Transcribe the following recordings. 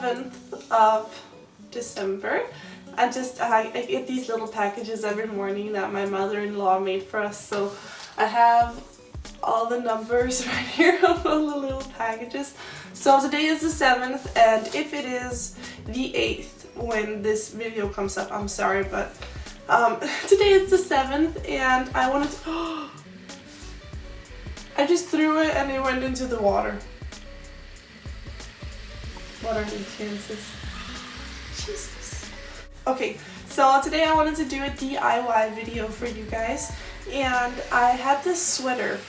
7th of December. I get these little packages every morning that my mother-in-law made for us, so I have all the numbers right here on all the little packages. So today is the 7th, and if it is the 8th when this video comes up, I'm sorry, but today is the 7th, and I wanted to I just threw it and it went into the water. What are the chances? Jesus. Okay, so today I wanted to do a DIY video for you guys, and I had this sweater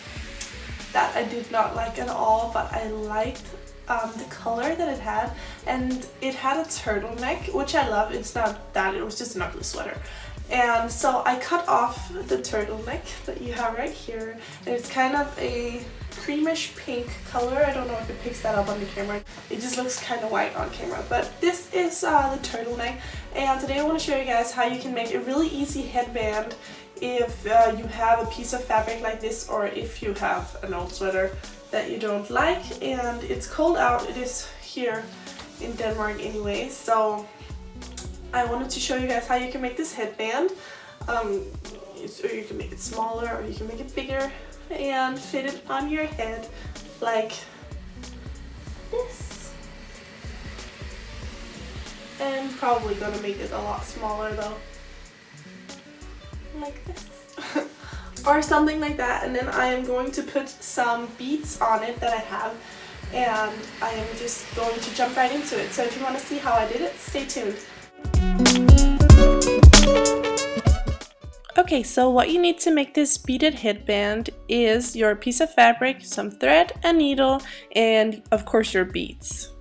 that I did not like at all, but I liked the color that it had, and it had a turtleneck, which I love. It's not that, it was just an ugly sweater. And so I cut off the turtleneck that you have right here, and it's kind of a creamish pink color. I don't know if it picks that up on the camera. It just looks kind of white on camera, but this is the turtleneck, and today I want to show you guys how you can make a really easy headband if you have a piece of fabric like this, or if you have an old sweater that you don't like and it's cold out. It is here in Denmark anyway, so I wanted to show you guys how you can make this headband. Or you can make it smaller, or you can make it bigger and fit it on your head like this. And probably gonna make it a lot smaller though, like this. Or something like that, and then I am going to put some beads on it that I have, and I am just going to jump right into it. So if you want to see how I did it, stay tuned. Okay, so what you need to make this beaded headband is your piece of fabric, some thread, a needle, and of course your beads.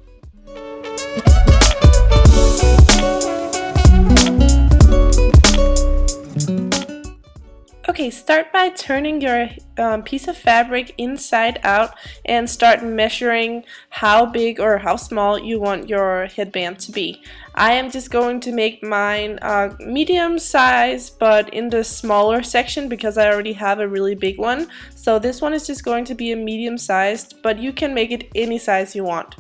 Okay, start by turning your piece of fabric inside out and start measuring how big or how small you want your headband to be. I am just going to make mine medium size, but in the smaller section because I already have a really big one. So this one is just going to be a medium sized, but you can make it any size you want.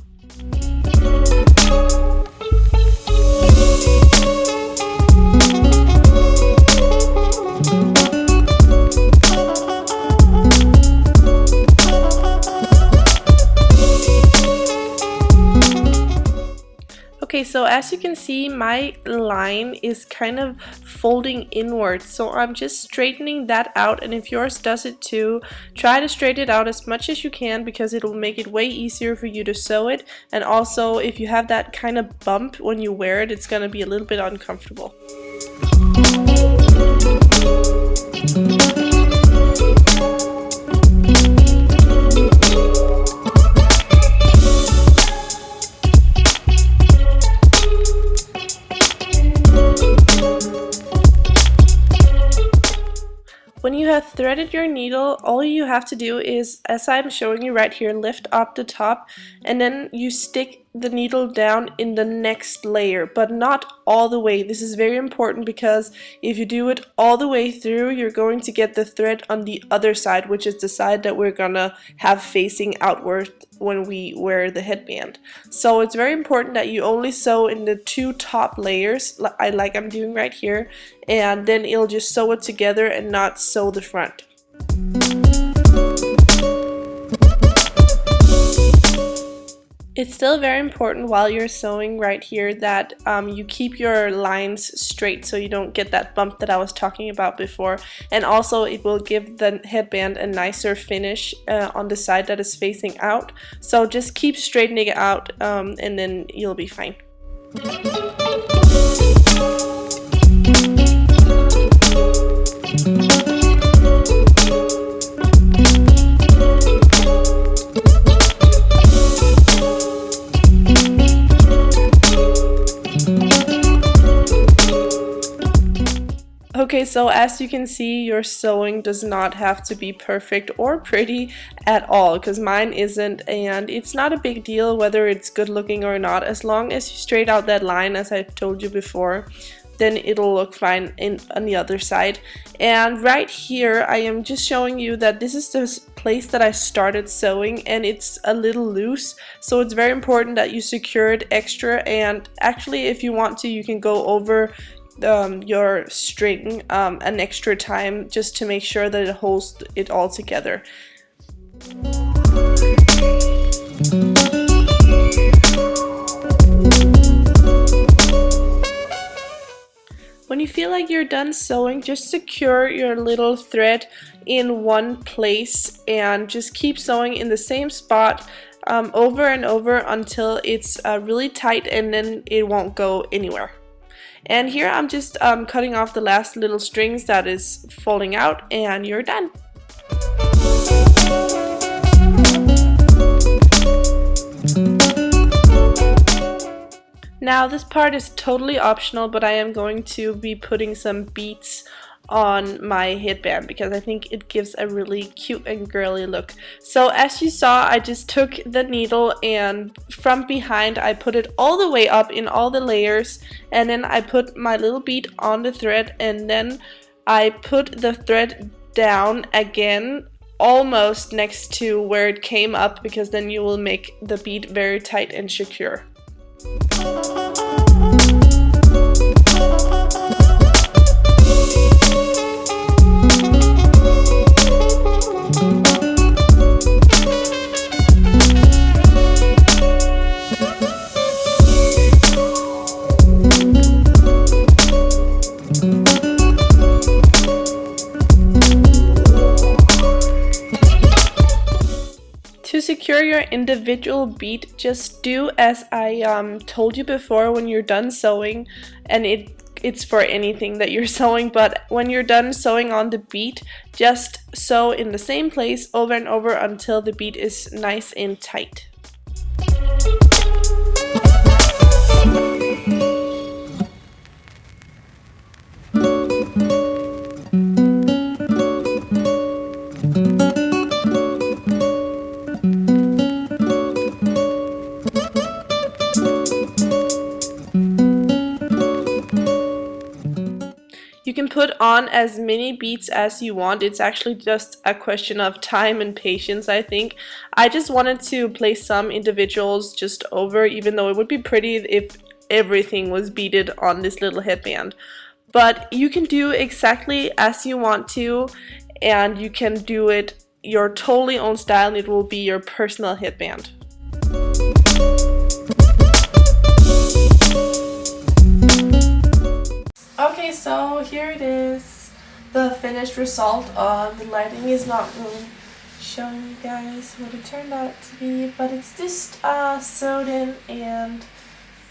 Okay, so as you can see, my line is kind of folding inwards, so I'm just straightening that out, and if yours does it too, try to straighten it out as much as you can because it will make it way easier for you to sew it, and also if you have that kind of bump when you wear it, it's going to be a little bit uncomfortable. When you have threaded your needle, all you have to do is, as I'm showing you right here, lift up the top, and then you stick the needle down in the next layer, but not all the way. This is very important because if you do it all the way through, you're going to get the thread on the other side, which is the side that we're gonna have facing outward when we wear the headband. So it's very important that you only sew in the two top layers, like I'm doing right here, and then it'll just sew it together and not sew the front. It's still very important while you're sewing right here that you keep your lines straight so you don't get that bump that I was talking about before, and also it will give the headband a nicer finish on the side that is facing out. So just keep straightening it out and then you'll be fine. Okay, so as you can see, your sewing does not have to be perfect or pretty at all, because mine isn't, and it's not a big deal whether it's good looking or not, as long as you straight out that line as I told you before. then it'll look fine on the other side. And right here I am just showing you that this is the place that I started sewing, and it's a little loose, so it's very important that you secure it extra. And actually, if you want to, you can go over your string an extra time just to make sure that it holds it all together. When you feel like you're done sewing, just secure your little thread in one place and just keep sewing in the same spot over and over until it's really tight, and then it won't go anywhere. And here I'm just cutting off the last little strings that is falling out, and you're done. Now this part is totally optional, but I am going to be putting some beads on my headband because I think it gives a really cute and girly look. So as you saw, I just took the needle and from behind I put it all the way up in all the layers, and then I put my little bead on the thread, and then I put the thread down again almost next to where it came up, because then you will make the bead very tight and secure. To secure your individual bead, just do as I told you before when you're done sewing, and it's for anything that you're sewing, but when you're done sewing on the bead, just sew in the same place over and over until the bead is nice and tight. You can put on as many beads as you want. It's actually just a question of time and patience, I think. I just wanted to place some individuals just over, even though it would be pretty if everything was beaded on this little headband. But you can do exactly as you want to, and you can do it your totally own style, and it will be your personal headband. Okay, so here it is, the finished result. The lighting is not really showing you guys what it turned out to be, but it's just sewed in and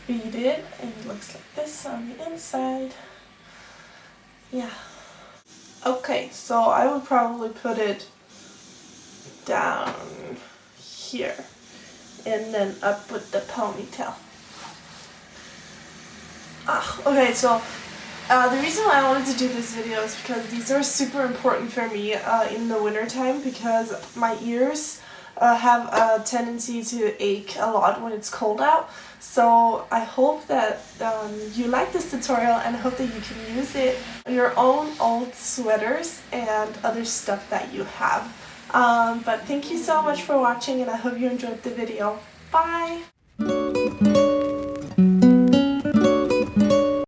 beaded, and it looks like this on the inside. Yeah. Okay, so I would probably put it down here and then up with the ponytail. Okay, so the reason why I wanted to do this video is because these are super important for me in the winter time, because my ears have a tendency to ache a lot when it's cold out. So I hope that you like this tutorial, and I hope that you can use it on your own old sweaters and other stuff that you have. But thank you so much for watching, and I hope you enjoyed the video. Bye!